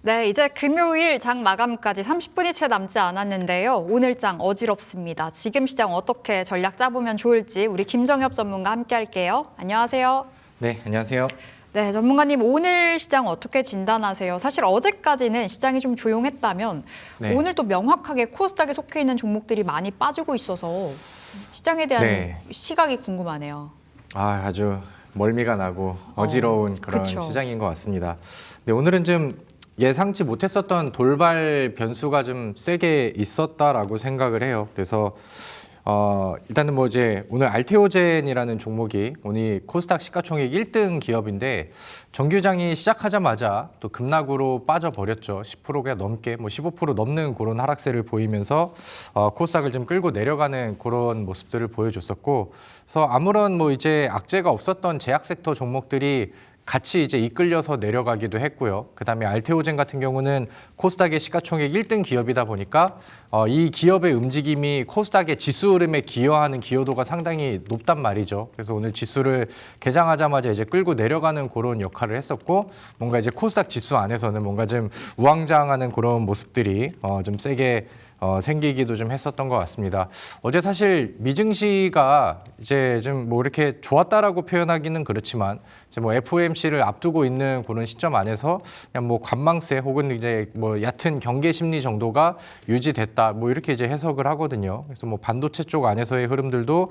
네, 이제 금요일 장 마감까지 30분이 채 남지 않았는데요. 오늘 장 어지럽습니다. 지금 시장 어떻게 전략 짜보면 좋을지 우리 김정엽 전문가 함께 할게요. 안녕하세요. 네, 안녕하세요. 네, 전문가님 오늘 시장 어떻게 진단하세요? 사실 어제까지는 시장이 좀 조용했다면 네. 오늘 또 명확하게 코스닥에 속해 있는 종목들이 많이 빠지고 있어서 시장에 대한 네. 시각이 궁금하네요. 아주 멀미가 나고 어지러운 그런 그쵸. 시장인 것 같습니다. 네, 오늘은 좀 예상치 못했었던 돌발 변수가 좀 세게 있었다라고 생각을 해요. 그래서 일단은 뭐 이제 오늘 알테오젠이라는 종목이 오늘 코스닥 시가총액 1등 기업인데 정규장이 시작하자마자 또 급락으로 빠져버렸죠. 10%가 넘게 뭐 15% 넘는 그런 하락세를 보이면서 코스닥을 좀 끌고 내려가는 그런 모습들을 보여줬었고, 그래서 아무런 뭐 이제 악재가 없었던 제약 섹터 종목들이 같이 이제 이끌려서 내려가기도 했고요. 그다음에 알테오젠 같은 경우는 코스닥의 시가총액 1등 기업이다 보니까 이 기업의 움직임이 코스닥의 지수 흐름에 기여하는 기여도가 상당히 높단 말이죠. 그래서 오늘 지수를 개장하자마자 이제 끌고 내려가는 그런 역할을 했었고, 뭔가 이제 코스닥 지수 안에서는 뭔가 좀 우왕좌왕하는 그런 모습들이 좀 세게 생기기도 좀 했었던 것 같습니다. 어제 사실 미증시가 이제 좀 뭐 이렇게 좋았다라고 표현하기는 그렇지만 이제 뭐 FOMC를 앞두고 있는 그런 시점 안에서 그냥 뭐 관망세 혹은 이제 뭐 얕은 경계 심리 정도가 유지됐다 뭐 이렇게 이제 해석을 하거든요. 그래서 뭐 반도체 쪽 안에서의 흐름들도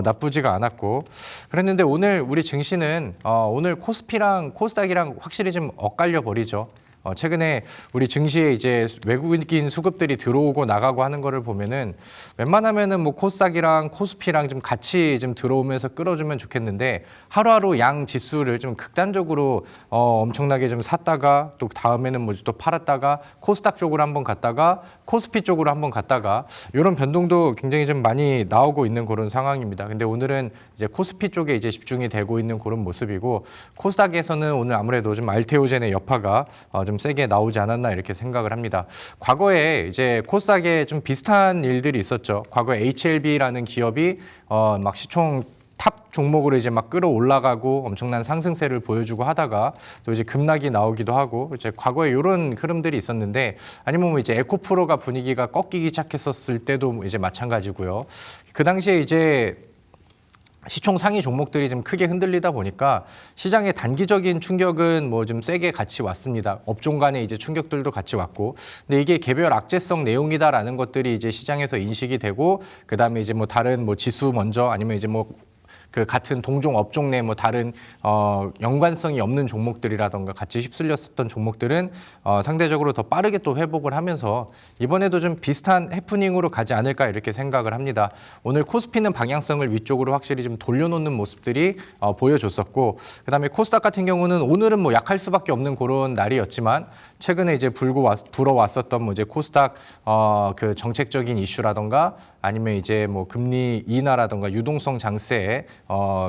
나쁘지가 않았고 그랬는데 오늘 우리 증시는 오늘 코스피랑 코스닥이랑 확실히 좀 엇갈려 버리죠. 최근에 우리 증시에 이제 외국인 수급들이 들어오고 나가고 하는 거를 보면은 웬만하면은 뭐 코스닥이랑 코스피랑 좀 같이 좀 들어오면서 끌어주면 좋겠는데 하루하루 양 지수를 좀 극단적으로 엄청나게 좀 샀다가 또 다음에는 뭐지 또 팔았다가 코스닥 쪽으로 한번 갔다가 코스피 쪽으로 한번 갔다가 이런 변동도 굉장히 좀 많이 나오고 있는 그런 상황입니다. 근데 오늘은 이제 코스피 쪽에 이제 집중이 되고 있는 그런 모습이고 코스닥에서는 오늘 아무래도 좀 알테오젠의 여파가 좀 세게 나오지 않았나 이렇게 생각을 합니다. 과거에 이제 코스닥에 좀 비슷한 일들이 있었죠. 과거에 HLB라는 기업이 막 시총 탑 종목으로 이제 막 끌어올라가고 엄청난 상승세를 보여주고 하다가 또 이제 급락이 나오기도 하고 이제 과거에 이런 흐름들이 있었는데 아니면 뭐 이제 에코프로가 분위기가 꺾이기 시작했었을 때도 이제 마찬가지고요. 그 당시에 이제 시총 상위 종목들이 좀 크게 흔들리다 보니까 시장의 단기적인 충격은 뭐 좀 세게 같이 왔습니다. 업종 간의 이제 충격들도 같이 왔고, 근데 이게 개별 악재성 내용이다라는 것들이 이제 시장에서 인식이 되고, 그 다음에 이제 뭐 다른 뭐 지수 먼저 아니면 이제 뭐 그 같은 동종 업종 내 뭐 다른 연관성이 없는 종목들이라던가 같이 휩쓸렸었던 종목들은 상대적으로 더 빠르게 또 회복을 하면서 이번에도 좀 비슷한 해프닝으로 가지 않을까 이렇게 생각을 합니다. 오늘 코스피는 방향성을 위쪽으로 확실히 좀 돌려놓는 모습들이 보여줬었고, 그다음에 코스닥 같은 경우는 오늘은 뭐 약할 수밖에 없는 그런 날이었지만 최근에 이제 불어왔었던 뭐 이제 코스닥 그 정책적인 이슈라던가 아니면 이제 뭐 금리 인하라던가 유동성 장세에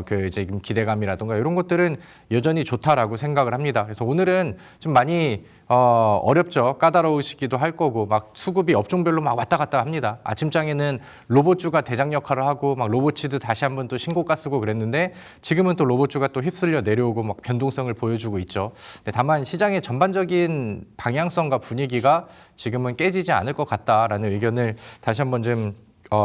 그 이제 기대감이라던가 이런 것들은 여전히 좋다라고 생각을 합니다. 그래서 오늘은 좀 많이 어렵죠. 까다로우시기도 할 거고 막 수급이 업종별로 막 왔다 갔다 합니다. 아침장에는 로봇주가 대장 역할을 하고 막 로봇치드 다시 한번 또 신고가 쓰고 그랬는데 지금은 또 로봇주가 또 휩쓸려 내려오고 막 변동성을 보여주고 있죠. 다만 시장의 전반적인 방향성과 분위기가 지금은 깨지지 않을 것 같다라는 의견을 다시 한번 좀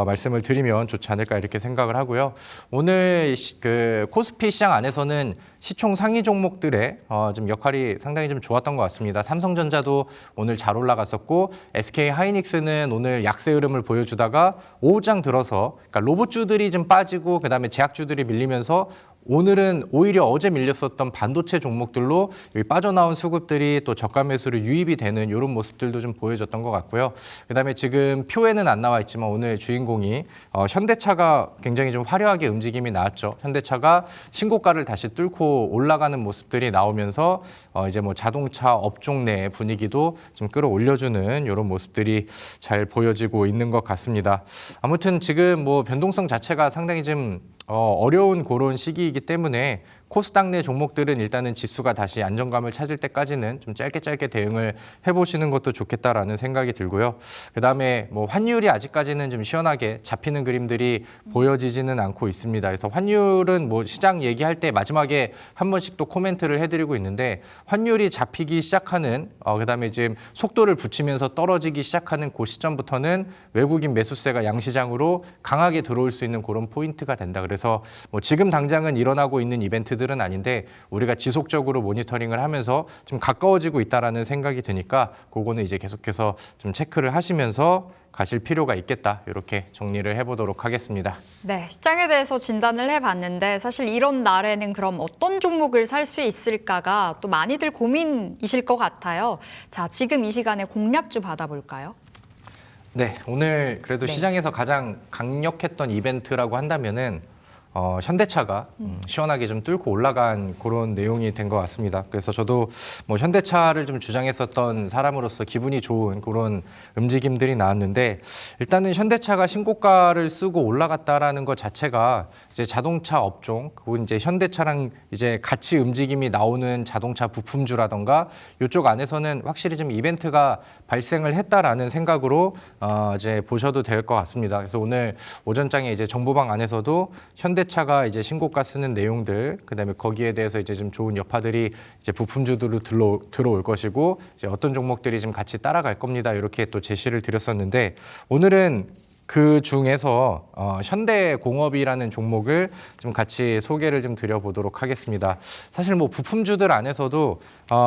말씀을 드리면 좋지 않을까 이렇게 생각을 하고요. 오늘 그 코스피 시장 안에서는 시총 상위 종목들의 좀 역할이 상당히 좀 좋았던 것 같습니다. 삼성전자도 오늘 잘 올라갔었고 SK 하이닉스는 오늘 약세 흐름을 보여주다가 오후장 들어서 그러니까 로봇주들이 좀 빠지고 그다음에 제약주들이 밀리면서 오늘은 오히려 어제 밀렸었던 반도체 종목들로 여기 빠져나온 수급들이 또 저가 매수로 유입이 되는 이런 모습들도 좀 보여줬던 것 같고요. 그다음에 지금 표에는 안 나와 있지만 오늘 주인공이 현대차가 굉장히 좀 화려하게 움직임이 나왔죠. 현대차가 신고가를 다시 뚫고 올라가는 모습들이 나오면서 이제 뭐 자동차 업종 내 분위기도 좀 끌어올려주는 이런 모습들이 잘 보여지고 있는 것 같습니다. 아무튼 지금 뭐 변동성 자체가 상당히 좀 어려운 그런 시기이기 때문에 코스닥 내 종목들은 일단은 지수가 다시 안정감을 찾을 때까지는 좀 짧게 대응을 해보시는 것도 좋겠다라는 생각이 들고요. 그다음에 뭐 환율이 아직까지는 좀 시원하게 잡히는 그림들이 보여지지는 않고 있습니다. 그래서 환율은 뭐 시장 얘기할 때 마지막에 한 번씩 또 코멘트를 해드리고 있는데 환율이 잡히기 시작하는 그다음에 지금 속도를 붙이면서 떨어지기 시작하는 그 시점부터는 외국인 매수세가 양시장으로 강하게 들어올 수 있는 그런 포인트가 된다. 그래서 뭐 지금 당장은 일어나고 있는 이벤트들은 아닌데 우리가 지속적으로 모니터링을 하면서 좀 가까워지고 있다라는 생각이 드니까 그거는 이제 계속해서 좀 체크를 하시면서 가실 필요가 있겠다. 이렇게 정리를 해보도록 하겠습니다. 네, 시장에 대해서 진단을 해봤는데 사실 이런 날에는 그럼 어떤 종목을 살 수 있을까가 또 많이들 고민이실 것 같아요. 자, 지금 이 시간에 공략주 받아볼까요? 네, 오늘 그래도 네. 시장에서 가장 강력했던 이벤트라고 한다면은 현대차가 시원하게 좀 뚫고 올라간 그런 내용이 된 것 같습니다. 그래서 저도 뭐 현대차를 좀 주장했었던 사람으로서 기분이 좋은 그런 움직임들이 나왔는데 일단은 현대차가 신고가를 쓰고 올라갔다라는 것 자체가 이제 자동차 업종 그리고 이제 현대차랑 이제 같이 움직임이 나오는 자동차 부품주라던가 이쪽 안에서는 확실히 좀 이벤트가 발생을 했다라는 생각으로 이제 보셔도 될 것 같습니다. 그래서 오늘 오전장에 이제 정보방 안에서도 현대차가 이제 신고가 쓰는 내용들, 그다음에 거기에 대해서 이제 좀 좋은 여파들이 이제 부품주들로 들어올 것이고 이제 어떤 종목들이 좀 같이 따라갈 겁니다. 이렇게 또 제시를 드렸었는데 오늘은 그 중에서 현대공업이라는 종목을 좀 같이 소개를 좀 드려보도록 하겠습니다. 사실 뭐 부품주들 안에서도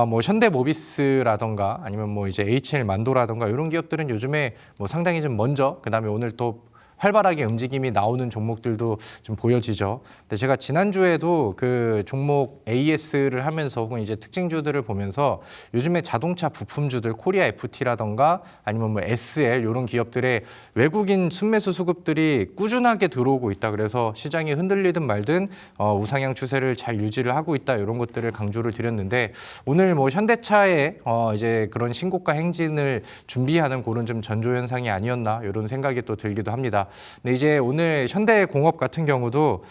뭐 현대모비스라던가 아니면 뭐 이제 HL만도라던가 이런 기업들은 요즘에 뭐 상당히 좀 먼저 그다음에 오늘 또 활발하게 움직임이 나오는 종목들도 좀 보여지죠. 근데 제가 지난주에도 그 종목 AS를 하면서 혹은 이제 특징주들을 보면서 요즘에 자동차 부품주들 코리아 FT라던가 아니면 뭐 SL 이런 기업들의 외국인 순매수 수급들이 꾸준하게 들어오고 있다. 그래서 시장이 흔들리든 말든 우상향 추세를 잘 유지를 하고 있다. 이런 것들을 강조를 드렸는데 오늘 뭐 현대차의 이제 그런 신고가 행진을 준비하는 그런 좀 전조 현상이 아니었나 이런 생각이 또 들기도 합니다. 근데 이제 오늘 현대공업 같은 경우도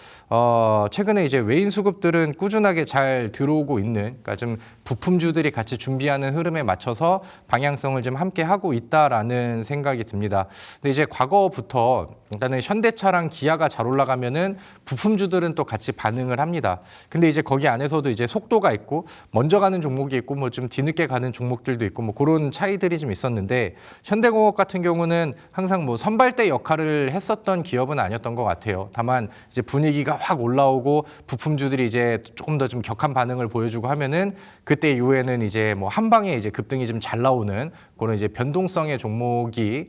최근에 이제 외인 수급들은 꾸준하게 잘 들어오고 있는, 그러니까 좀 부품주들이 같이 준비하는 흐름에 맞춰서 방향성을 좀 함께 하고 있다라는 생각이 듭니다. 근데 이제 과거부터 일단은 현대차랑 기아가 잘 올라가면은 부품주들은 또 같이 반응을 합니다. 근데 이제 거기 안에서도 이제 속도가 있고 먼저 가는 종목이 있고 뭐 좀 뒤늦게 가는 종목들도 있고 뭐 그런 차이들이 좀 있었는데 현대공업 같은 경우는 항상 뭐 선발대 역할을 했었던 기업은 아니었던 것 같아요. 다만 이제 분위기가 확 올라오고 부품주들이 이제 조금 더 좀 격한 반응을 보여주고 하면은 그때 이후에는 이제 뭐 한 방에 이제 급등이 좀 잘 나오는 그런 이제 변동성의 종목이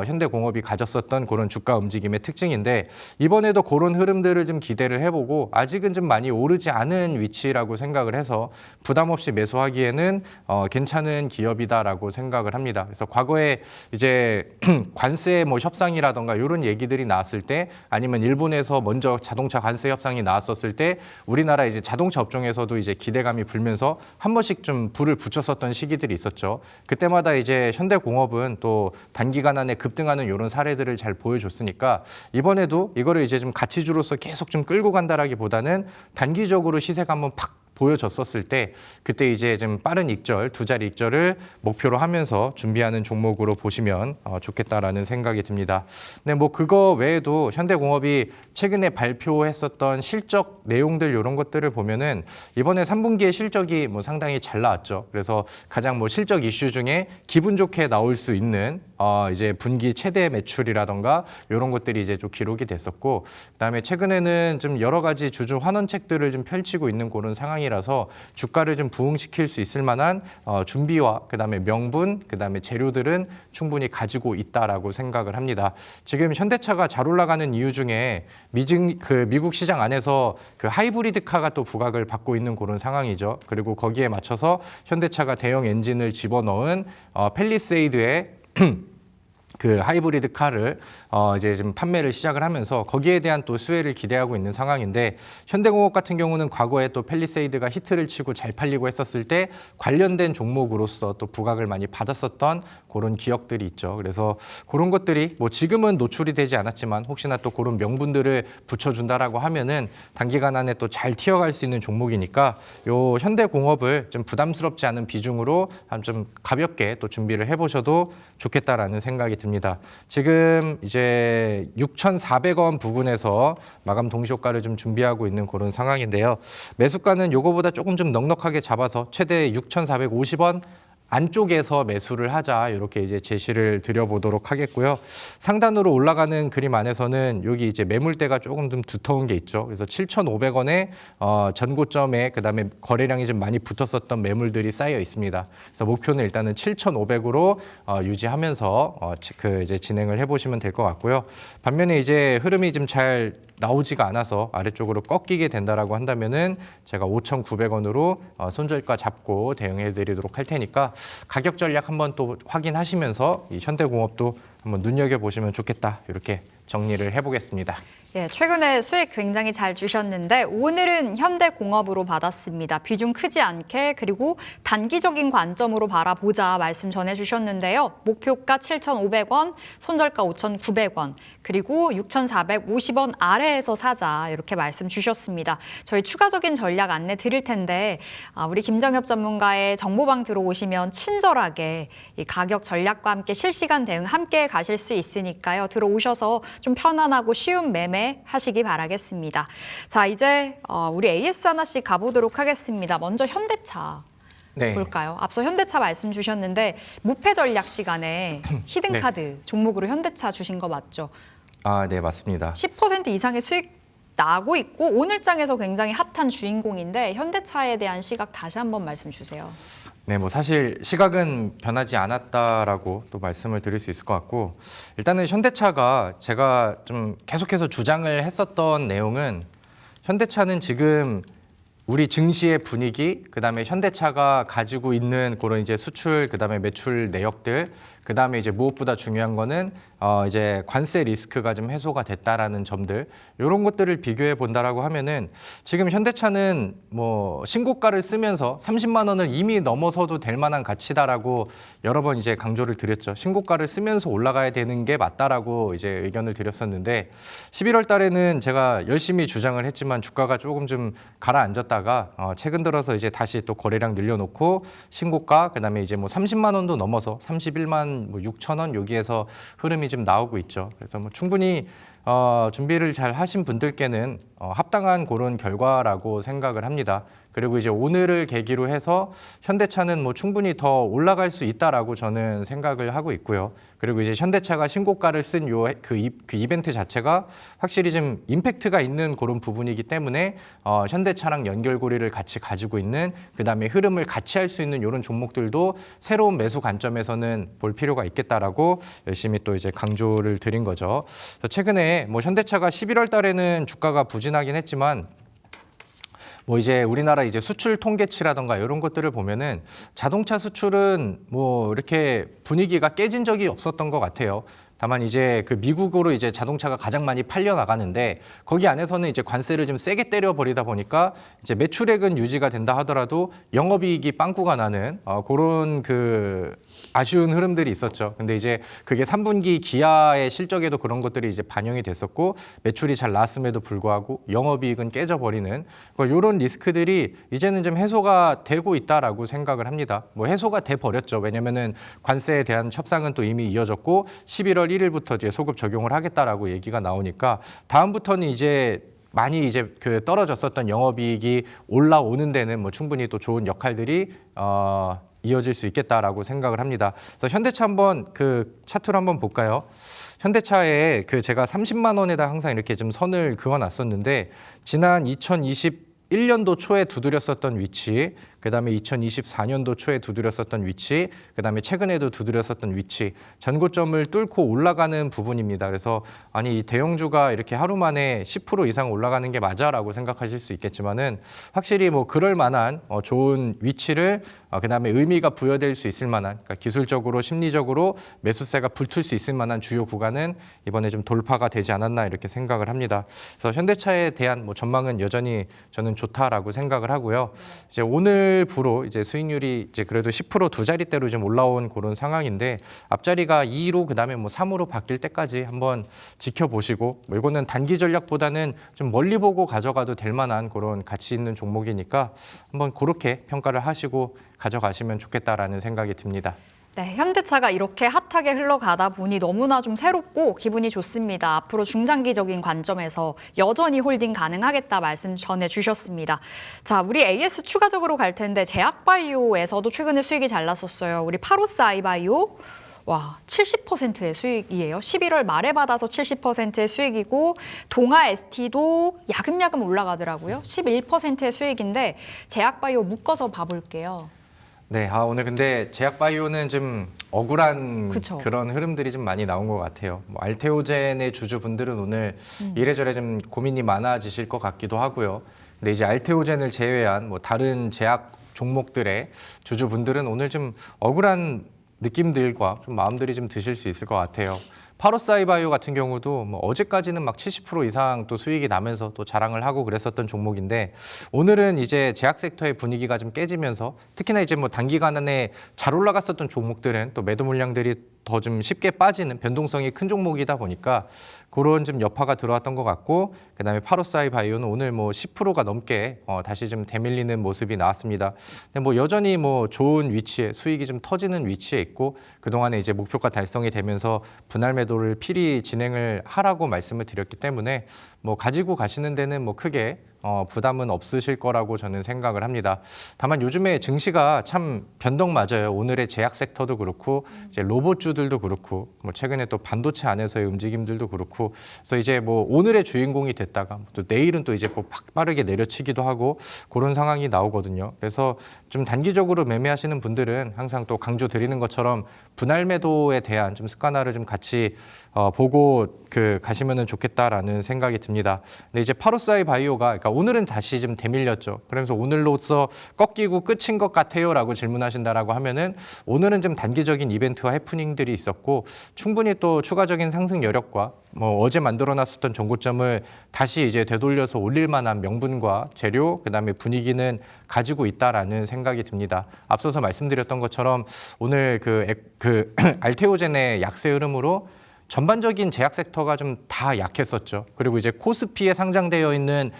현대공업이 가졌었던 그런 주가 움직임의 특징인데 이번에도 그런 흐름들을 좀 기대를 해보고 아직은 좀 많이 오르지 않은 위치라고 생각을 해서 부담 없이 매수하기에는 괜찮은 기업이다라고 생각을 합니다. 그래서 과거에 이제 관세 뭐 협상이라던가 이런 얘기들이 나왔을 때 아니면 일본에서 먼저 자동차 관세 협상이 나왔었을 때 우리나라 이제 자동차 업종에서도 이제 기대감이 불면서 한 번씩 좀 불을 붙였었던 시기들이 있었죠. 그때마다 이제 현대공업은 또 단기간 안에 급등하는 이런 사례들을 잘 보여줬으니까 이번에도 이거를 이제 좀 가치주로서 계속 좀 끌고 간다라기보다는 단기적으로 시세가 한번 팍 보여졌었을 때 그때 이제 좀 빠른 익절, 두 자리 익절을 목표로 하면서 준비하는 종목으로 보시면 좋겠다라는 생각이 듭니다. 근데 뭐 그거 외에도 현대공업이 최근에 발표했었던 실적 내용들 이런 것들을 보면은 이번에 3분기에 실적이 뭐 상당히 잘 나왔죠. 그래서 가장 뭐 실적 이슈 중에 기분 좋게 나올 수 있는 이제 분기 최대 매출이라던가 이런 것들이 이제 좀 기록이 됐었고 그다음에 최근에는 좀 여러 가지 주주 환원책들을 좀 펼치고 있는 그런 상황이라서 주가를 좀 부응시킬 수 있을 만한 준비와 그다음에 명분, 그다음에 재료들은 충분히 가지고 있다라고 생각을 합니다. 지금 현대차가 잘 올라가는 이유 중에 미국 시장 안에서 그 하이브리드카가 또 부각을 받고 있는 그런 상황이죠. 그리고 거기에 맞춰서 현대차가 대형 엔진을 집어넣은 팰리세이드의 그 하이브리드 카를 이제 좀 판매를 시작을 하면서 거기에 대한 또 수혜를 기대하고 있는 상황인데, 현대공업 같은 경우는 과거에 또 팰리세이드가 히트를 치고 잘 팔리고 했었을 때 관련된 종목으로서 또 부각을 많이 받았었던 그런 기억들이 있죠. 그래서 그런 것들이 뭐 지금은 노출이 되지 않았지만 혹시나 또 그런 명분들을 붙여준다라고 하면은 단기간 안에 또 잘 튀어갈 수 있는 종목이니까 요 현대공업을 좀 부담스럽지 않은 비중으로 좀 가볍게 또 준비를 해보셔도 좋겠다라는 생각이 듭니다. 지금 이제 6,400원 부근에서 마감 동시효과를 좀 준비하고 있는 그런 상황인데요. 매수가는 요거보다 조금 좀 넉넉하게 잡아서 최대 6,450원 안쪽에서 매수를 하자, 이렇게 이제 제시를 드려보도록 하겠고요. 상단으로 올라가는 그림 안에서는 여기 이제 매물대가 조금 좀 두터운 게 있죠. 그래서 7,500원에 전고점에 그다음에 거래량이 좀 많이 붙었었던 매물들이 쌓여 있습니다. 그래서 목표는 일단은 7,500으로 유지하면서 그 이제 진행을 해보시면 될 것 같고요. 반면에 이제 흐름이 좀 잘 나오지가 않아서 아래쪽으로 꺾이게 된다라고 한다면은 제가 5,900원으로 손절가 잡고 대응해 드리도록 할 테니까 가격 전략 한번 또 확인하시면서 이 현대공업도 한번 눈여겨보시면 좋겠다, 이렇게 정리를 해보겠습니다. 예, 최근에 수익 굉장히 잘 주셨는데 오늘은 현대공업으로 받았습니다. 비중 크지 않게, 그리고 단기적인 관점으로 바라보자 말씀 전해주셨는데요. 목표가 7,500원, 손절가 5,900원, 그리고 6,450원 아래에서 사자, 이렇게 말씀 주셨습니다. 저희 추가적인 전략 안내 드릴 텐데 우리 김정엽 전문가의 정보방 들어오시면 친절하게 이 가격 전략과 함께 실시간 대응 함께 가실 수 있으니까요. 들어오셔서 좀 편안하고 쉬운 매매 하시기 바라겠습니다. 자, 이제 우리 AS 하나씩 가보도록 하겠습니다. 먼저 현대차 볼까요? 앞서 현대차 말씀 주셨는데 무패 전략 시간에 히든카드 종목으로 현대차 주신 거 맞죠? 아, 네, 맞습니다. 10% 이상의 수익 나고 있고 오늘장에서 굉장히 핫한 주인공인데 현대차에 대한 시각 다시 한번 말씀 주세요. 네, 뭐 사실 시각은 변하지 않았다라고 또 말씀을 드릴 수 있을 것 같고, 일단은 현대차가 제가 좀 계속해서 주장을 했었던 내용은, 현대차는 지금 우리 증시의 분위기, 그다음에 현대차가 가지고 있는 그런 이제 수출, 그다음에 매출 내역들, 그다음에 이제 무엇보다 중요한 거는 이제 관세 리스크가 좀 해소가 됐다라는 점들, 이런 것들을 비교해 본다라고 하면은 지금 현대차는 뭐 신고가를 쓰면서 30만 원을 이미 넘어서도 될 만한 가치다라고 여러 번 이제 강조를 드렸죠. 신고가를 쓰면서 올라가야 되는 게 맞다라고 이제 의견을 드렸었는데, 11월 달에는 제가 열심히 주장을 했지만 주가가 조금 좀 가라앉았다가 최근 들어서 이제 다시 또 거래량 늘려놓고 신고가, 그다음에 이제 뭐 30만 원도 넘어서 31만 뭐 6천 원 여기에서 흐름이 좀 나오고 있죠. 그래서 뭐 충분히 준비를 잘 하신 분들께는 합당한 그런 결과라고 생각을 합니다. 그리고 이제 오늘을 계기로 해서 현대차는 뭐 충분히 더 올라갈 수 있다라고 저는 생각을 하고 있고요. 그리고 이제 현대차가 신고가를 쓴 그 이벤트 자체가 확실히 좀 임팩트가 있는 그런 부분이기 때문에 현대차랑 연결고리를 같이 가지고 있는, 그다음에 흐름을 같이 할 수 있는 이런 종목들도 새로운 매수 관점에서는 볼 필요가 있겠다라고 열심히 또 이제 강조를 드린 거죠. 그래서 최근에 뭐 현대차가 11월 달에는 주가가 부진하긴 했지만, 뭐 이제 우리나라 이제 수출 통계치라던가 이런 것들을 보면은 자동차 수출은 뭐 이렇게 분위기가 깨진 적이 없었던 것 같아요. 다만 이제 그 미국으로 이제 자동차가 가장 많이 팔려 나가는데, 거기 안에서는 이제 관세를 좀 세게 때려 버리다 보니까 이제 매출액은 유지가 된다 하더라도 영업이익이 빵꾸가 나는 그런 그 아쉬운 흐름들이 있었죠. 근데 이제 그게 3분기 기아의 실적에도 그런 것들이 이제 반영이 됐었고, 매출이 잘 나왔음에도 불구하고 영업이익은 깨져버리는 이런 리스크들이 이제는 좀 해소가 되고 있다라고 생각을 합니다. 뭐 해소가 돼 버렸죠. 왜냐면은 관세에 대한 협상은 또 이미 이어졌고 11월 1일부터 이제 소급 적용을 하겠다라고 얘기가 나오니까 다음부터는 이제 많이 이제 그 떨어졌었던 영업이익이 올라오는 데는 뭐 충분히 또 좋은 역할들이 이어질 수 있겠다라고 생각을 합니다. 그래서 현대차 한번 그 차트를 한번 볼까요? 현대차에 그 제가 30만 원에다 항상 이렇게 좀 선을 그어놨었는데, 지난 2021년도 초에 두드렸었던 위치, 그다음에 2024년도 초에 두드렸었던 위치, 그다음에 최근에도 두드렸었던 위치, 전고점을 뚫고 올라가는 부분입니다. 그래서 아니 이 대형주가 이렇게 하루 만에 10% 이상 올라가는 게 맞아라고 생각하실 수 있겠지만은 확실히 뭐 그럴 만한 좋은 위치를 그다음에 의미가 부여될 수 있을 만한 그러니까 기술적으로 심리적으로 매수세가 붙을 수 있을 만한 주요 구간은 이번에 좀 돌파가 되지 않았나 이렇게 생각을 합니다. 그래서 현대차에 대한 뭐 전망은 여전히 저는 좋다라고 생각을 하고요. 이제 오늘부로 이제 수익률이 이제 그래도 10% 두 자릿대로 좀 올라온 그런 상황인데 앞자리가 2로 그다음에 뭐 3으로 바뀔 때까지 한번 지켜보시고 뭐 이거는 단기 전략보다는 좀 멀리 보고 가져가도 될 만한 그런 가치 있는 종목이니까 한번 그렇게 평가를 하시고 가져가시면 좋겠다라는 생각이 듭니다. 네, 현대차가 이렇게 핫하게 흘러가다 보니 너무나 좀 새롭고 기분이 좋습니다. 앞으로 중장기적인 관점에서 여전히 홀딩 가능하겠다 말씀 전해주셨습니다. 자, 우리 AS 추가적으로 갈 텐데 제약바이오에서도 최근에 수익이 잘 났었어요. 우리 파로스 아이바이오. 와, 70%의 수익이에요. 11월 말에 받아서 70%의 수익이고 동아 ST도 야금야금 올라가더라고요. 11%의 수익인데 제약바이오 묶어서 봐볼게요. 네, 오늘 근데 제약바이오는 좀 억울한 그쵸. 그런 흐름들이 좀 많이 나온 것 같아요. 뭐 알테오젠의 주주분들은 오늘 이래저래 좀 고민이 많아지실 것 같기도 하고요. 근데 이제 알테오젠을 제외한 뭐 다른 제약 종목들의 주주분들은 오늘 좀 억울한 느낌들과 좀 마음들이 좀 드실 수 있을 것 같아요. 파로사이바이오 같은 경우도 뭐 어제까지는 막 70% 이상 또 수익이 나면서 또 자랑을 하고 그랬었던 종목인데 오늘은 이제 제약 섹터의 분위기가 좀 깨지면서 특히나 이제 뭐 단기간 안에 잘 올라갔었던 종목들은 또 매도 물량들이 더 좀 쉽게 빠지는 변동성이 큰 종목이다 보니까 그런 좀 여파가 들어왔던 것 같고 그다음에 파로사이 바이오는 오늘 뭐 10%가 넘게 다시 좀 대밀리는 모습이 나왔습니다. 근데 뭐 여전히 뭐 좋은 위치에 수익이 좀 터지는 위치에 있고 그동안에 이제 목표가 달성이 되면서 분할 매도를 필히 진행을 하라고 말씀을 드렸기 때문에 뭐 가지고 가시는 데는 뭐 크게 부담은 없으실 거라고 저는 생각을 합니다. 다만 요즘에 증시가 참 변동 맞아요. 오늘의 제약 섹터도 그렇고 이제 로봇주들도 그렇고 뭐 최근에 또 반도체 안에서의 움직임들도 그렇고 그래서 이제 뭐 오늘의 주인공이 됐다가 또 내일은 또 이제 뭐 빠르게 내려치기도 하고 그런 상황이 나오거든요. 그래서 좀 단기적으로 매매하시는 분들은 항상 또 강조 드리는 것처럼 분할 매도에 대한 좀 습관화를 좀 같이 보고 가시면은 좋겠다라는 생각이 듭니다. 근데 이제 파로사이 바이오가 그러니까 오늘은 다시 좀 대밀렸죠. 그러면서 오늘로써 꺾이고 끝인 것 같아요라고 질문하신다라고 하면은 오늘은 좀 단기적인 이벤트와 해프닝들이 있었고 충분히 또 추가적인 상승 여력과 뭐 어제 만들어놨었던 정고점을 다시 이제 되돌려서 올릴 만한 명분과 재료 그다음에 분위기는 가지고 있다라는 생각이 듭니다. 앞서서 말씀드렸던 것처럼 오늘 그 알테오젠의 약세 흐름으로 전반적인 제약 섹터가 좀 다 약했었죠. 그리고 이제 코스피에 상장되어 있는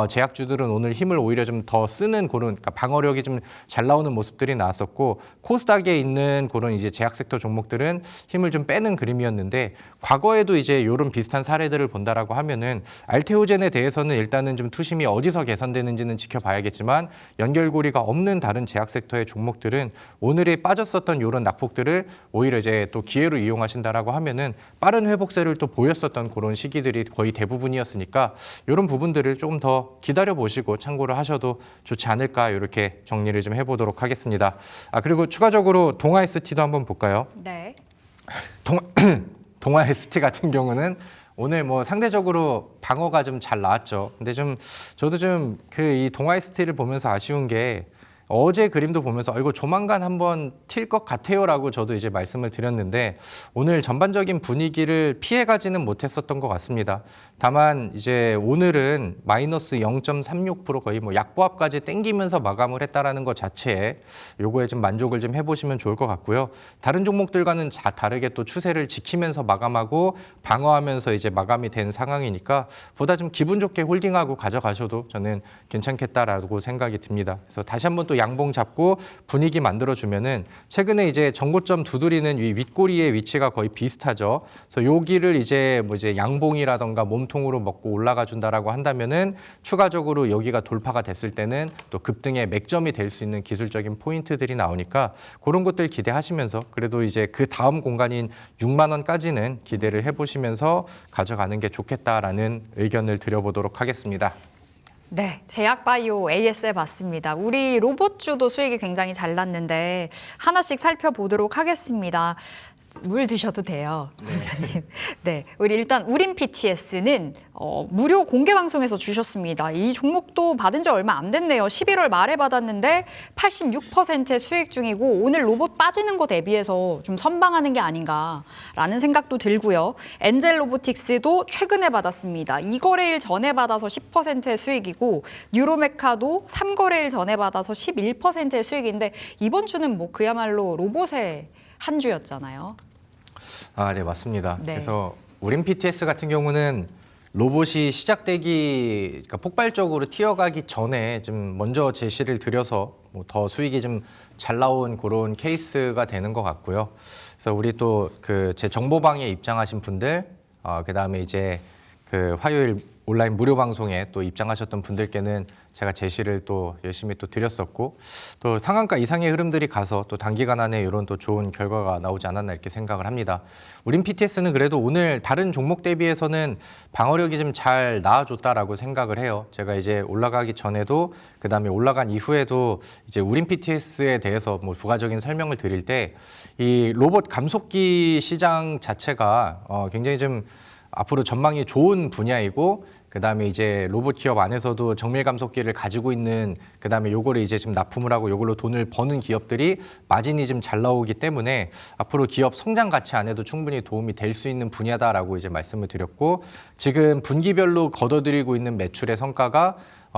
제약주들은 오늘 힘을 오히려 좀 더 쓰는 그런 그러니까 방어력이 좀 잘 나오는 모습들이 나왔었고 코스닥에 있는 그런 이제 제약 섹터 종목들은 힘을 좀 빼는 그림이었는데 과거에도 이제 이런 비슷한 사례들을 본다라고 하면은 알테오젠에 대해서는 일단은 좀 투심이 어디서 개선되는지는 지켜봐야겠지만 연결고리가 없는 다른 제약 섹터의 종목들은 오늘에 빠졌었던 이런 낙폭들을 오히려 이제 또 기회로 이용하신다라고 하면은 빠른 회복세를 또 보였었던 그런 시기들이 거의 대부분이었으니까 이런 부분들을 조금 더 기다려 보시고 참고를 하셔도 좋지 않을까 이렇게 정리를 좀 해보도록 하겠습니다. 그리고 추가적으로 동아 ST도 한번 볼까요? 네. 동아 ST 같은 경우는 오늘 뭐 상대적으로 방어가 좀 잘 나왔죠. 근데 좀 저도 좀 이 동아 ST를 보면서 아쉬운 게 어제 그림도 보면서 이거 조만간 한번 튈 것 같아요라고 저도 이제 말씀을 드렸는데 오늘 전반적인 분위기를 피해가지는 못했었던 것 같습니다. 다만 이제 오늘은 마이너스 0.36% 거의 뭐 약보합까지 땡기면서 마감을 했다라는 것 자체에 요거에 좀 만족을 좀 해보시면 좋을 것 같고요. 다른 종목들과는 다르게 또 추세를 지키면서 마감하고 방어하면서 이제 마감이 된 상황이니까 보다 좀 기분 좋게 홀딩하고 가져가셔도 저는 괜찮겠다라고 생각이 듭니다. 그래서 다시 한번 또 양봉 잡고 분위기 만들어주면은 최근에 이제 정고점 두드리는 이 윗꼬리의 위치가 거의 비슷하죠. 그래서 여기를 이제 뭐 이제 양봉이라던가 몸통으로 먹고 올라가 준다라고 한다면은 추가적으로 여기가 돌파가 됐을 때는 또 급등의 맥점이 될 수 있는 기술적인 포인트들이 나오니까 그런 것들 기대하시면서 그래도 이제 그 다음 공간인 6만 원까지는 기대를 해보시면서 가져가는 게 좋겠다라는 의견을 드려보도록 하겠습니다. 네, 제약바이오 AS 봤습니다. 우리 로봇주도 수익이 굉장히 잘 났는데 하나씩 살펴보도록 하겠습니다. 물 드셔도 돼요. 네, 우리 일단 우린 PTS는 무료 공개 방송에서 주셨습니다. 이 종목도 받은 지 얼마 안 됐네요. 11월 말에 받았는데 86%의 수익 중이고 오늘 로봇 빠지는 거 대비해서 좀 선방하는 게 아닌가라는 생각도 들고요. 엔젤 로보틱스도 최근에 받았습니다. 2거래일 전에 받아서 10%의 수익이고 뉴로메카도 3거래일 전에 받아서 11%의 수익인데 이번 주는 뭐 그야말로 로봇의 한 주였잖아요. 네, 맞습니다. 네. 그래서 우린 PTS 같은 경우는 로봇이 그러니까 폭발적으로 튀어가기 전에 좀 먼저 제시를 드려서 뭐 더 수익이 좀 잘 나온 그런 케이스가 되는 것 같고요. 그래서 우리 또 제 정보방에 입장하신 분들, 그다음에 이제 화요일 온라인 무료 방송에 또 입장하셨던 분들께는 제가 제시를 또 열심히 또 드렸었고 또 상한가 이상의 흐름들이 가서 또 단기간 안에 이런 또 좋은 결과가 나오지 않았나 이렇게 생각을 합니다. 우린 PTS는 그래도 오늘 다른 종목 대비해서는 방어력이 좀 잘 나아졌다라고 생각을 해요. 제가 이제 올라가기 전에도 그다음에 올라간 이후에도 이제 우린 PTS에 대해서 뭐 부가적인 설명을 드릴 때 이 로봇 감속기 시장 자체가 굉장히 좀 앞으로 전망이 좋은 분야이고 그다음에 이제 로봇 기업 안에서도 정밀 감속기를 가지고 있는 그다음에 요거를 이제 좀 납품을 하고 요걸로 돈을 버는 기업들이 마진이 좀 잘 나오기 때문에 앞으로 기업 성장 가치 안에도 충분히 도움이 될 수 있는 분야다라고 이제 말씀을 드렸고 지금 분기별로 거둬들이고 있는 매출의 성과가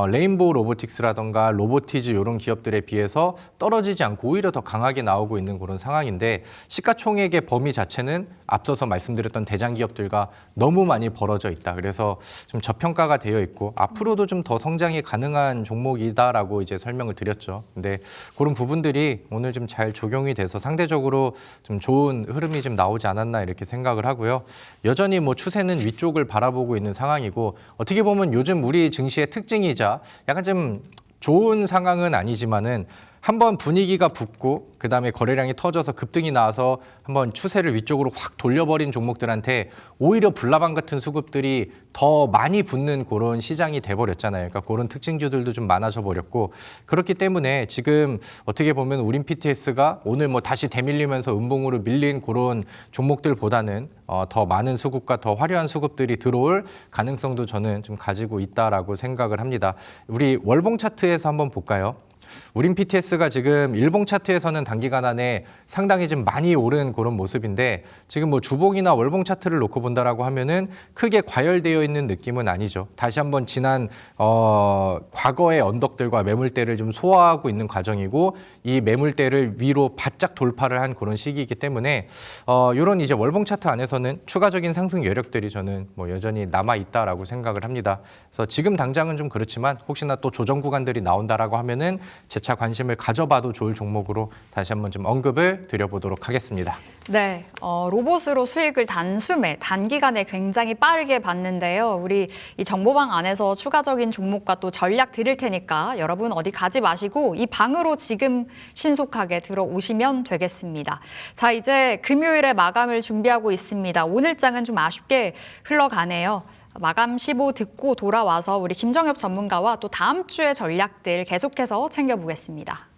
레인보우 로보틱스라던가 로보티즈 이런 기업들에 비해서 떨어지지 않고 오히려 더 강하게 나오고 있는 그런 상황인데 시가총액의 범위 자체는 앞서서 말씀드렸던 대장 기업들과 너무 많이 벌어져 있다. 그래서 좀 저평가가 되어 있고 앞으로도 좀 더 성장이 가능한 종목이다라고 이제 설명을 드렸죠. 근데 그런 부분들이 오늘 좀 잘 적용이 돼서 상대적으로 좀 좋은 흐름이 좀 나오지 않았나 이렇게 생각을 하고요. 여전히 뭐 추세는 위쪽을 바라보고 있는 상황이고 어떻게 보면 요즘 우리 증시의 특징이자 약간 좀 좋은 상황은 아니지만은 한번 분위기가 붙고 그다음에 거래량이 터져서 급등이 나와서 한번 추세를 위쪽으로 확 돌려버린 종목들한테 오히려 불나방 같은 수급들이 더 많이 붙는 그런 시장이 돼버렸잖아요. 그러니까 그런 특징주들도 좀 많아져 버렸고 그렇기 때문에 지금 어떻게 보면 우린 PTS가 오늘 뭐 다시 대밀리면서 음봉으로 밀린 그런 종목들보다는 더 많은 수급과 더 화려한 수급들이 들어올 가능성도 저는 좀 가지고 있다라고 생각을 합니다. 우리 월봉 차트에서 한번 볼까요? 우린 PTS가 지금 일봉 차트에서는 단기간 안에 상당히 좀 많이 오른 그런 모습인데 지금 뭐 주봉이나 월봉 차트를 놓고 본다라고 하면은 크게 과열되어 있는 느낌은 아니죠. 다시 한번 지난 과거의 언덕들과 매물대를 좀 소화하고 있는 과정이고 이 매물대를 위로 바짝 돌파를 한 그런 시기이기 때문에 이런 이제 월봉 차트 안에서는 추가적인 상승 여력들이 저는 뭐 여전히 남아 있다라고 생각을 합니다. 그래서 지금 당장은 좀 그렇지만 혹시나 또 조정 구간들이 나온다라고 하면은 재차 관심을 가져봐도 좋을 종목으로 다시 한번 좀 언급을 드려보도록 하겠습니다. 네, 로봇으로 수익을 단숨에 단기간에 굉장히 빠르게 봤는데요. 우리 이 정보방 안에서 추가적인 종목과 또 전략 드릴 테니까 여러분 어디 가지 마시고 이 방으로 지금 신속하게 들어오시면 되겠습니다. 자, 이제 금요일에 마감을 준비하고 있습니다. 오늘 장은 좀 아쉽게 흘러가네요. 마감 시보 듣고 돌아와서 우리 김정엽 전문가와 또 다음 주의 전략들 계속해서 챙겨보겠습니다.